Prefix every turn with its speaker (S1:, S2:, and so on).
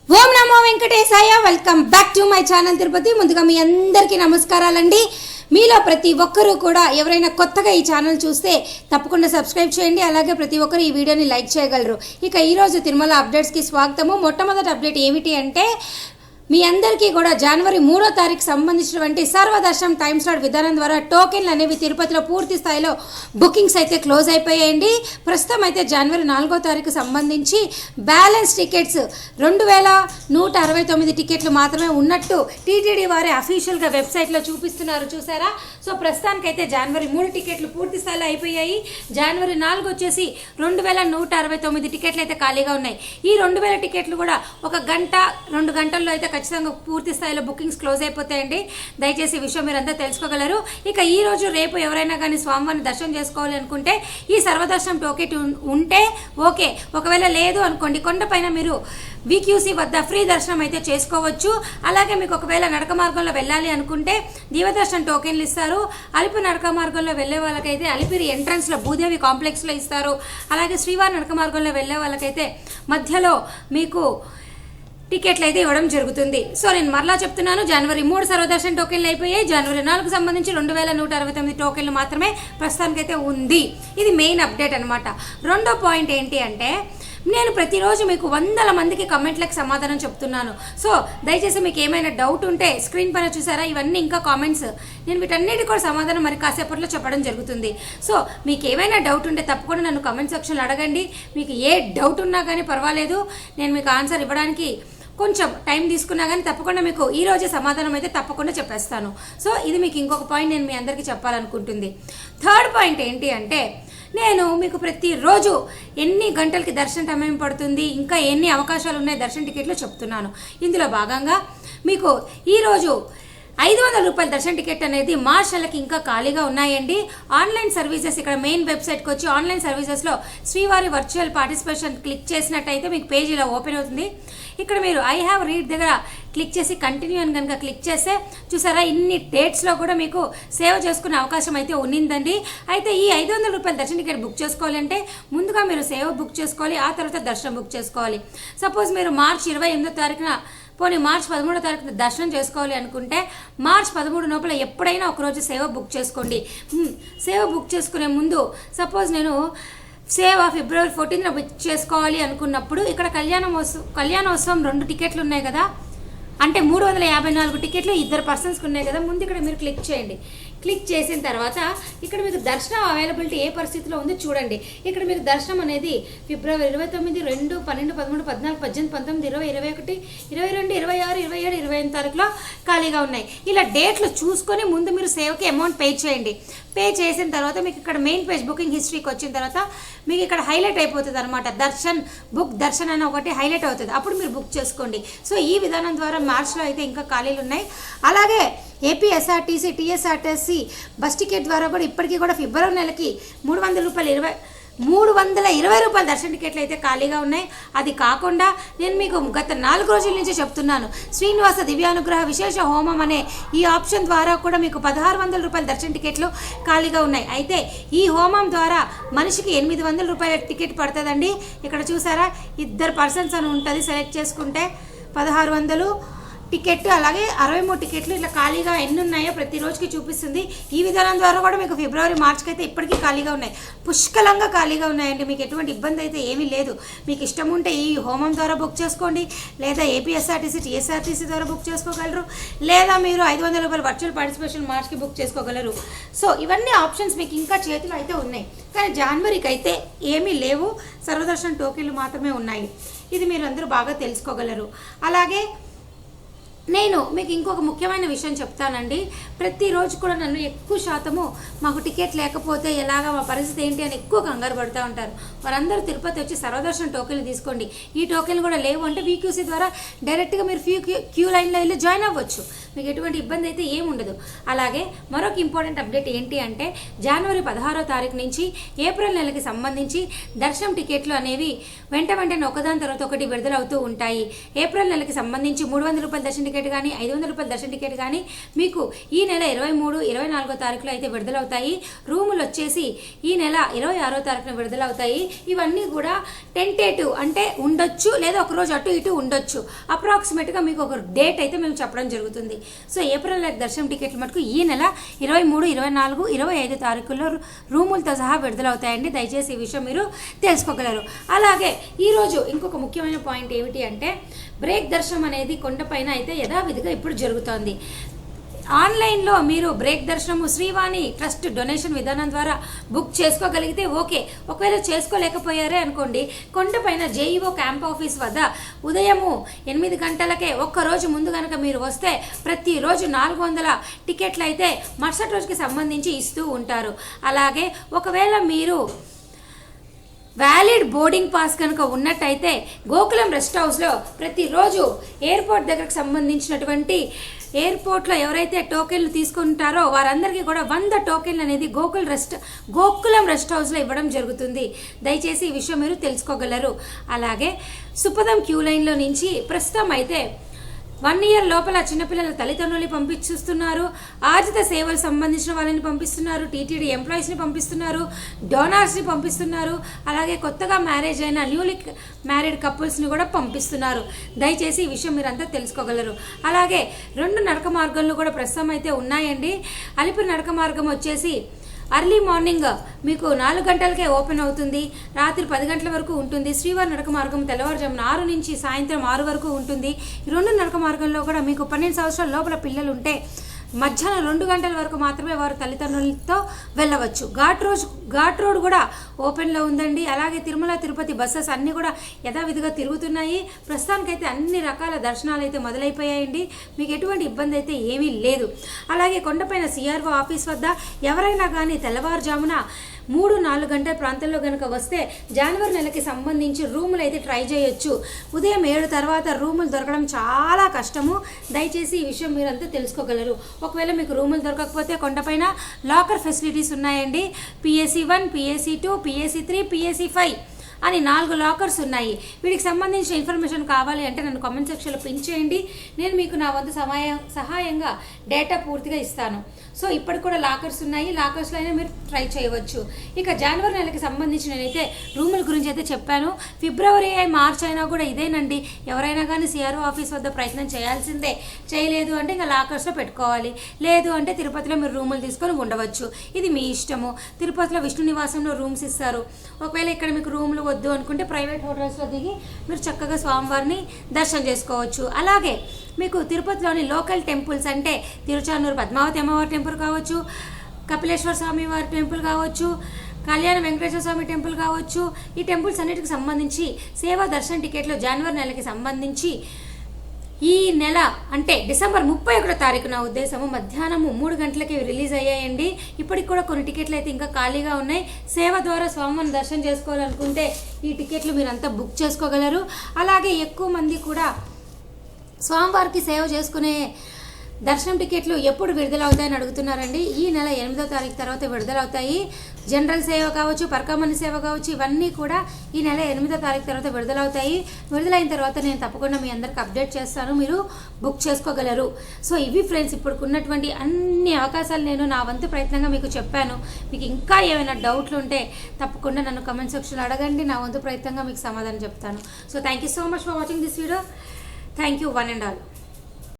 S1: Om Namo Venkatesaya. Welcome back to my channel Tirupati. ముందుగా మీ అందరికీ నమస్కారాలండి. మీలో ప్రతి ఒక్కరూ కూడా ఎవరైనా కొత్తగా ఈ ఛానల్ చూస్తే తప్పకుండా సబ్స్క్రైబ్ చేయండి. అలాగే ప్రతి ఒక్కరు ఈ వీడియోని లైక్ చేయగలరు. ఇక ఈరోజు తిరుమల అప్డేట్స్కి స్వాగతము. మొట్టమొదటి అప్డేట్ ఏమిటి అంటే మీ అందరికీ కూడా జనవరి 3వ తారీఖు సంబంధించినటువంటి సర్వదర్శనం టైమ్ స్లాట్ విధానం ద్వారా టోకెన్లు అనేవి తిరుపతిలో పూర్తి స్థాయిలో బుకింగ్స్ అయితే క్లోజ్ అయిపోయాయండి. ప్రస్తుతం అయితే జనవరి 4వ తారీఖు సంబంధించి బ్యాలెన్స్ టికెట్స్ 2169 టికెట్లు మాత్రమే ఉన్నట్టు టీటీడీ వారి అఫీషియల్గా వెబ్సైట్లో చూపిస్తున్నారు, చూసారా. సో ప్రస్తుతానికైతే జనవరి 3 టికెట్లు పూర్తి స్థాయిలో అయిపోయాయి. జనవరి 4 వచ్చేసి 2169 టికెట్లు అయితే ఖాళీగా ఉన్నాయి. ఈ 2000 టికెట్లు కూడా ఒక గంట 2 గంటల్లో అయితే ఖచ్చితంగా పూర్తి స్థాయిలో బుకింగ్స్ క్లోజ్ అయిపోతాయండి. దయచేసి ఈ విషయం మీరంతా తెలుసుకోగలరు. ఇక ఈ రోజు రేపు ఎవరైనా కానీ స్వామివారిని దర్శనం చేసుకోవాలి అనుకుంటే ఈ సర్వదర్శనం టోకెట్ ఉంటే ఓకే, ఒకవేళ లేదు అనుకోండి కొండపైన మీరు విక్యూసీ వద్ద ఫ్రీ దర్శనం అయితే చేసుకోవచ్చు. అలాగే మీకు ఒకవేళ నడక మార్గంలో వెళ్ళాలి అనుకుంటే దీవదర్శనం టోకెన్లు ఇస్తారు. అలిపిరి నడక మార్గంలో వెళ్ళే వాళ్ళకైతే అలిపిరి ఎంట్రన్స్లో భూదేవి కాంప్లెక్స్లో ఇస్తారు. అలాగే శ్రీవారి నడక మార్గంలో వెళ్ళే వాళ్ళకైతే మధ్యలో మీకు టికెట్లు అయితే ఇవ్వడం జరుగుతుంది. సో నేను మరలా చెప్తున్నాను, జనవరి 3 సర్వదర్శన్ టోకెన్లు అయిపోయాయి. జనవరి 4 సంబంధించి 2169 టోకెన్లు మాత్రమే ప్రస్తుతానికైతే ఉంది. ఇది మెయిన్ అప్డేట్ అనమాట. రెండో పాయింట్ ఏంటి అంటే నేను ప్రతిరోజు మీకు 100 మందికి కమెంట్లకు సమాధానం చెప్తున్నాను. సో దయచేసి మీకు ఏమైనా డౌట్ ఉంటే స్క్రీన్ పైన చూసారా, ఇవన్నీ ఇంకా కామెంట్స్, నేను వీటన్నిటికి కూడా సమాధానం మరి కాసేపట్లో చెప్పడం జరుగుతుంది. సో మీకు ఏమైనా డౌట్ ఉంటే తప్పకుండా నన్ను కమెంట్ సెక్షన్లో అడగండి. మీకు ఏ డౌట్ ఉన్నా కానీ పర్వాలేదు, నేను మీకు ఆన్సర్ ఇవ్వడానికి కొంచెం టైం తీసుకున్నా కానీ తప్పకుండా మీకు ఈ రోజే సమాధానం అయితే తప్పకుండా చెప్పేస్తాను. సో ఇది మీకు ఇంకొక పాయింట్ నేను మీ అందరికీ చెప్పాలనుకుంటుంది. థర్డ్ పాయింట్ ఏంటి అంటే నేను మీకు ప్రతిరోజు ఎన్ని గంటలకి దర్శన టైం పడుతుంది, ఇంకా ఎన్ని అవకాశాలు ఉన్నాయి దర్శన టికెట్లు చెప్తున్నాను. ఇందులో భాగంగా మీకు ఈరోజు 500 రూపాయల దర్శన టికెట్ అనేది మార్చ్ నెలకి ఇంకా ఖాళీగా ఉన్నాయండి. ఆన్లైన్ సర్వీసెస్, ఇక్కడ మెయిన్ వెబ్సైట్కి వచ్చి ఆన్లైన్ సర్వీసెస్లో శ్రీవారి వర్చువల్ పార్టిసిపేషన్ క్లిక్ చేసినట్టయితే మీకు పేజ్ ఇలా ఓపెన్ అవుతుంది. ఇక్కడ మీరు ఐ హ్యావ్ రీడ్ దగ్గర క్లిక్ చేసి కంటిన్యూ అని కనుక క్లిక్ చేస్తే చూసారా, ఇన్ని డేట్స్లో కూడా మీకు సేవ చేసుకునే అవకాశం అయితే ఉన్నిందండి. అయితే ఈ 500 రూపాయల దర్శన టికెట్ బుక్ చేసుకోవాలంటే ముందుగా మీరు సేవ బుక్ చేసుకోవాలి, ఆ తర్వాత దర్శనం బుక్ చేసుకోవాలి. సపోజ్ మీరు మార్చ్ 28వ తారీఖున పోనీ మార్చ్ 13వ తారీఖున దర్శనం చేసుకోవాలి అనుకుంటే మార్చ్ 13 లోపల ఎప్పుడైనా ఒకరోజు సేవ బుక్ చేసుకోండి. సేవ బుక్ చేసుకునే ముందు సపోజ్ నేను సేవ ఫిబ్రవరి 14న బుక్ చేసుకోవాలి అనుకున్నప్పుడు ఇక్కడ కళ్యాణోత్సవం 2 టికెట్లు ఉన్నాయి కదా, అంటే 354 టికెట్లు 2 పర్సన్స్కి ఉన్నాయి కదా. ముందు ఇక్కడ మీరు క్లిక్ చేయండి. క్లిక్ చేసిన తర్వాత ఇక్కడ మీకు దర్శనం అవైలబిలిటీ ఏ పరిస్థితిలో ఉందో చూడండి. ఇక్కడ మీకు దర్శనం అనేది ఫిబ్రవరి 29, 2, 12, 13, 14, 18, 19, 20, 21, 22, 26, 27, 28 తారీఖులో ఖాళీగా ఉన్నాయి. ఇలా డేట్లు చూసుకొని ముందు మీరు సేవకి అమౌంట్ పే చేయండి. పే చేసిన తర్వాత మీకు ఇక్కడ మెయిన్ పేజ్ బుకింగ్ హిస్టరీకి వచ్చిన తర్వాత మీకు ఇక్కడ హైలైట్ అయిపోతుంది అనమాట. దర్శన్ అని ఒకటి హైలైట్ అవుతుంది, అప్పుడు మీరు బుక్ చేసుకోండి. సో ఈ విధానం ద్వారా మార్చ్లో అయితే ఇంకా ఖాళీలు ఉన్నాయి. అలాగే ఏపీఎస్ఆర్టీసీ, టీఎస్ఆర్టీసీ బస్ టికెట్ ద్వారా కూడా ఇప్పటికీ కూడా ఫిబ్రవరి నెలకి 320 రూపాయల దర్శన టికెట్లు అయితే ఖాళీగా ఉన్నాయి. అది కాకుండా నేను మీకు గత 4 రోజుల నుంచి చెప్తున్నాను, శ్రీనివాస దివ్యానుగ్రహ విశేష హోమం అనే ఈ ఆప్షన్ ద్వారా కూడా మీకు 1600 రూపాయల దర్శన టికెట్లు ఖాళీగా ఉన్నాయి. అయితే ఈ హోమం ద్వారా మనిషికి 800 రూపాయల టికెట్ పడుతుందండి. ఇక్కడ చూసారా, 2 పర్సన్స్ అని ఉంటుంది, సెలెక్ట్ చేసుకుంటే 1600 టికెట్, అలాగే 63 టికెట్లు ఇట్లా ఖాళీగా ఎన్ని ఉన్నాయో ప్రతి రోజుకి చూపిస్తుంది. ఈ విధానం ద్వారా కూడా మీకు ఫిబ్రవరి మార్చ్కి అయితే ఇప్పటికీ ఖాళీగా ఉన్నాయి, పుష్కలంగా ఖాళీగా ఉన్నాయండి. మీకు ఎటువంటి ఇబ్బంది అయితే ఏమీ లేదు. మీకు ఇష్టం ఉంటే ఈ హోమం ద్వారా బుక్ చేసుకోండి, లేదా ఏపీఎస్ఆర్టీసీ, టీఎస్ఆర్టీసీ ద్వారా బుక్ చేసుకోగలరు, లేదా మీరు 500 రూపాయల వర్చువల్ పార్టిసిపేషన్ మార్చ్కి బుక్ చేసుకోగలరు. సో ఇవన్నీ ఆప్షన్స్ మీకు ఇంకా చేతిలో అయితే ఉన్నాయి. కానీ జనవరికి అయితే ఏమీ లేవు, సర్వదర్శన టోకెన్లు మాత్రమే ఉన్నాయి. ఇది మీరు అందరూ బాగా తెలుసుకోగలరు. అలాగే నేను మీకు ఇంకొక ముఖ్యమైన విషయం చెప్తానండి. ప్రతిరోజు కూడా నన్ను ఎక్కువ శాతము మాకు టికెట్ లేకపోతే ఎలాగా, మా పరిస్థితి ఏంటి అని ఎక్కువ కంగారు పడుతూ ఉంటారు. వారందరూ తిరుపతి వచ్చి సర్వదర్శన టోకెన్లు తీసుకోండి. ఈ టోకెన్లు కూడా లేవు అంటే వీక్యూసీ ద్వారా డైరెక్ట్గా మీరు క్యూ లైన్లో వెళ్ళి జాయిన్ అవ్వచ్చు. మీకు ఎటువంటి ఇబ్బంది అయితే ఏముండదు. అలాగే మరొక ఇంపార్టెంట్ అప్డేట్ ఏంటి అంటే జనవరి 16వ తారీఖు నుంచి ఏప్రిల్ నెలకి సంబంధించి దర్శనం టికెట్లు అనేవి వెంటనే ఒకదాని తర్వాత ఒకటి విడుదలవుతూ ఉంటాయి. ఏప్రిల్ నెలకి సంబంధించి 300 రూపాయల దర్శన టికెట్ టికెట్ కానీ 500 రూపాయల దర్శన టికెట్ కానీ మీకు ఈ నెల 23, 24 తారీఖులో అయితే విడుదలవుతాయి. రూములు వచ్చేసి ఈ నెల 26వ తారీఖున విడుదలవుతాయి. ఇవన్నీ కూడా టెంటేటివ్, అంటే ఉండొచ్చు లేదా ఒకరోజు అటు ఇటు ఉండొచ్చు. అప్రాక్సిమేట్గా మీకు ఒక డేట్ అయితే మేము చెప్పడం జరుగుతుంది. సో ఏప్రిల్ దర్శనం టికెట్లు మటుకు ఈ నెల 23, 24, 25 తారీఖుల్లో రూములతో సహా విడుదలవుతాయండి. దయచేసి ఈ విషయం మీరు తెలుసుకోగలరు. అలాగే ఈరోజు ఇంకొక ముఖ్యమైన పాయింట్ ఏమిటి అంటే బ్రేక్ దర్శనం అనేది కొండపైన అయితే యథావిధిగా ఇప్పుడు జరుగుతోంది. ఆన్లైన్లో మీరు బ్రేక్ దర్శనము శ్రీవాణి ట్రస్ట్ డొనేషన్ విధానం ద్వారా బుక్ చేసుకోగలిగితే ఓకే. ఒకవేళ చేసుకోలేకపోయారే అనుకోండి, కొండపైన జేఈఓ క్యాంప్ ఆఫీస్ వద్ద ఉదయము 8 గంటలకే ఒక్కరోజు ముందు కనుక మీరు వస్తే ప్రతిరోజు 400 టికెట్లు అయితే మరుసటి రోజుకి సంబంధించి ఇస్తూ ఉంటారు. అలాగే ఒకవేళ మీరు వ్యాలిడ్ బోర్డింగ్ పాస్ కనుక ఉన్నట్టయితే గోకులం రెస్ట్ హౌస్లో ప్రతిరోజు ఎయిర్పోర్ట్ దగ్గరకు సంబంధించినటువంటి ఎయిర్పోర్ట్లో ఎవరైతే టోకెన్లు తీసుకుంటారో వారందరికీ కూడా 100 టోకెన్లు అనేది గోకులం రెస్ట్ హౌస్లో ఇవ్వడం జరుగుతుంది. దయచేసి ఈ విషయం మీరు తెలుసుకోగలరు. అలాగే సుపదం క్యూ లైన్లో నుంచి ప్రస్తుతం అయితే 1 ఇయర్ లోపల చిన్నపిల్లల తల్లిదండ్రులని పంపిస్తున్నారు, ఆర్జిత సేవలు సంబంధించిన వాళ్ళని పంపిస్తున్నారు, టీటీడీ ఎంప్లాయీస్ని పంపిస్తున్నారు, డోనార్స్ని పంపిస్తున్నారు, అలాగే కొత్తగా మ్యారేజ్ అయిన న్యూలీ మ్యారీడ్ కపుల్స్ని కూడా పంపిస్తున్నారు. దయచేసి ఈ విషయం మీరంతా తెలుసుకోగలరు. అలాగే 2 నడక మార్గాలు కూడా ప్రస్తుతం అయితే ఉన్నాయండి. అలిపిరి నడక మార్గం వచ్చేసి అర్లీ మార్నింగ్ మీకు 4 గంటలకే ఓపెన్ అవుతుంది, రాత్రి 10 గంటల వరకు ఉంటుంది. శ్రీవారి నడక మార్గం తెల్లవారుజామున 6 నుంచి సాయంత్రం 6 వరకు ఉంటుంది. ఈ 2 నడక మార్గంలో కూడా మీకు 12 సంవత్సరాల లోపల పిల్లలు ఉంటే మధ్యాహ్నం 2 గంటల వరకు మాత్రమే వారు తల్లిదండ్రులతో వెళ్ళవచ్చు. ఘాట్ రోడ్ కూడా ఓపెన్లో ఉందండి. అలాగే తిరుమల తిరుపతి బస్సెస్ అన్నీ కూడా యథావిధిగా తిరుగుతున్నాయి. ప్రస్తుతానికైతే అన్ని రకాల దర్శనాలు అయితే మొదలైపోయాయండి. మీకు ఎటువంటి ఇబ్బంది అయితే ఏమీ లేదు. అలాగే కొండపైన సిఆర్ఓ ఆఫీస్ వద్ద ఎవరైనా కానీ తెల్లవారుజామున 3-4 గంటల ప్రాంతంలో కనుక వస్తే జనవరి నెలకి సంబంధించి రూములు అయితే ట్రై చేయొచ్చు. ఉదయం 7 తర్వాత రూములు దొరకడం చాలా కష్టము. దయచేసి ఈ విషయం మీరంతా తెలుసుకోగలరు. ఒకవేళ మీకు రూములు దొరకకపోతే కొండపైన లాకర్ ఫెసిలిటీస్ ఉన్నాయండి. PAC 1, PAC 2, PAC 3, PAC 5 అని 4 లాకర్స్ ఉన్నాయి. వీటికి సంబంధించిన ఇన్ఫర్మేషన్ కావాలి అంటే నన్ను కామెంట్ సెక్షన్లో పిన్ చేయండి. నేను మీకు నా వంతు సహాయంగా డేటా పూర్తిగా ఇస్తాను. సో ఇప్పటికి కూడా లాకర్స్ ఉన్నాయి. లాకర్స్లో అయినా మీరు ట్రై చేయవచ్చు. ఇక జనవరి నెలకి సంబంధించి నేనైతే రూముల గురించి అయితే చెప్పాను. ఫిబ్రవరి, మార్చ్ అయినా కూడా ఇదేనండి. ఎవరైనా కానీ సిఆర్ఓ ఆఫీస్ వద్ద ప్రయత్నం చేయాల్సిందే. చేయలేదు అంటే ఇంకా లాకర్స్లో పెట్టుకోవాలి. లేదు అంటే తిరుపతిలో మీరు రూములు తీసుకొని ఉండవచ్చు. ఇది మీ ఇష్టము. తిరుపతిలో విష్ణు నివాసంలో రూమ్స్ ఇస్తారు. ఒకవేళ ఇక్కడ మీకు రూములు వద్దు అనుకుంటే ప్రైవేట్ హోటల్స్లో దిగి మీరు చక్కగా స్వామివారిని దర్శనం చేసుకోవచ్చు. అలాగే మీకు తిరుపతిలోని లోకల్ టెంపుల్స్ అంటే తిరుచానూరు పద్మావతి అమ్మవారి టెంపుల్ కావచ్చు, కపిలేశ్వర స్వామి వారి టెంపుల్ కావచ్చు, కళ్యాణ వెంకటేశ్వర స్వామి టెంపుల్ కావచ్చు. ఈ టెంపుల్స్ అన్నిటికి సంబంధించి సేవా దర్శన టికెట్లు జనవరి నెలకి సంబంధించి ఈ నెల అంటే డిసెంబర్ 31వ తారీఖు నా ఉద్దేశము మధ్యాహ్నము 3 గంటలకి రిలీజ్ అయ్యాయండి. ఇప్పటికి కూడా కొన్ని టికెట్లు అయితే ఇంకా ఖాళీగా ఉన్నాయి. సేవ ద్వారా స్వామిని దర్శనం చేసుకోవాలనుకుంటే ఈ టికెట్లు మీరంతా బుక్ చేసుకోగలరు. అలాగే ఎక్కువ మంది కూడా స్వామివారికి సేవ చేసుకునే దర్శనం టికెట్లు ఎప్పుడు విడుదలవుతాయని అడుగుతున్నారండి. ఈ నెల 8వ తారీఖు తర్వాత విడుదలవుతాయి. జనరల్ సేవ కావచ్చు, పరకామణి సేవ కావచ్చు, ఇవన్నీ కూడా ఈ నెల 8వ తారీఖు తర్వాత విడుదలవుతాయి. విడుదలైన తర్వాత నేను తప్పకుండా మీ అందరికి అప్డేట్ చేస్తాను, మీరు బుక్ చేసుకోగలరు. సో ఇవి ఫ్రెండ్స్ ఇప్పుడు ఉన్నటువంటి అన్ని అవకాశాలు నేను నా వంతు ప్రయత్నంగా మీకు చెప్పాను. మీకు ఇంకా ఏమైనా డౌట్లు ఉంటే తప్పకుండా నన్ను కమెంట్ సెక్షన్లో అడగండి. నా వంతు ప్రయత్నంగా మీకు సమాధానం చెప్తాను. So thank you so much for watching this video. Thank you one and all.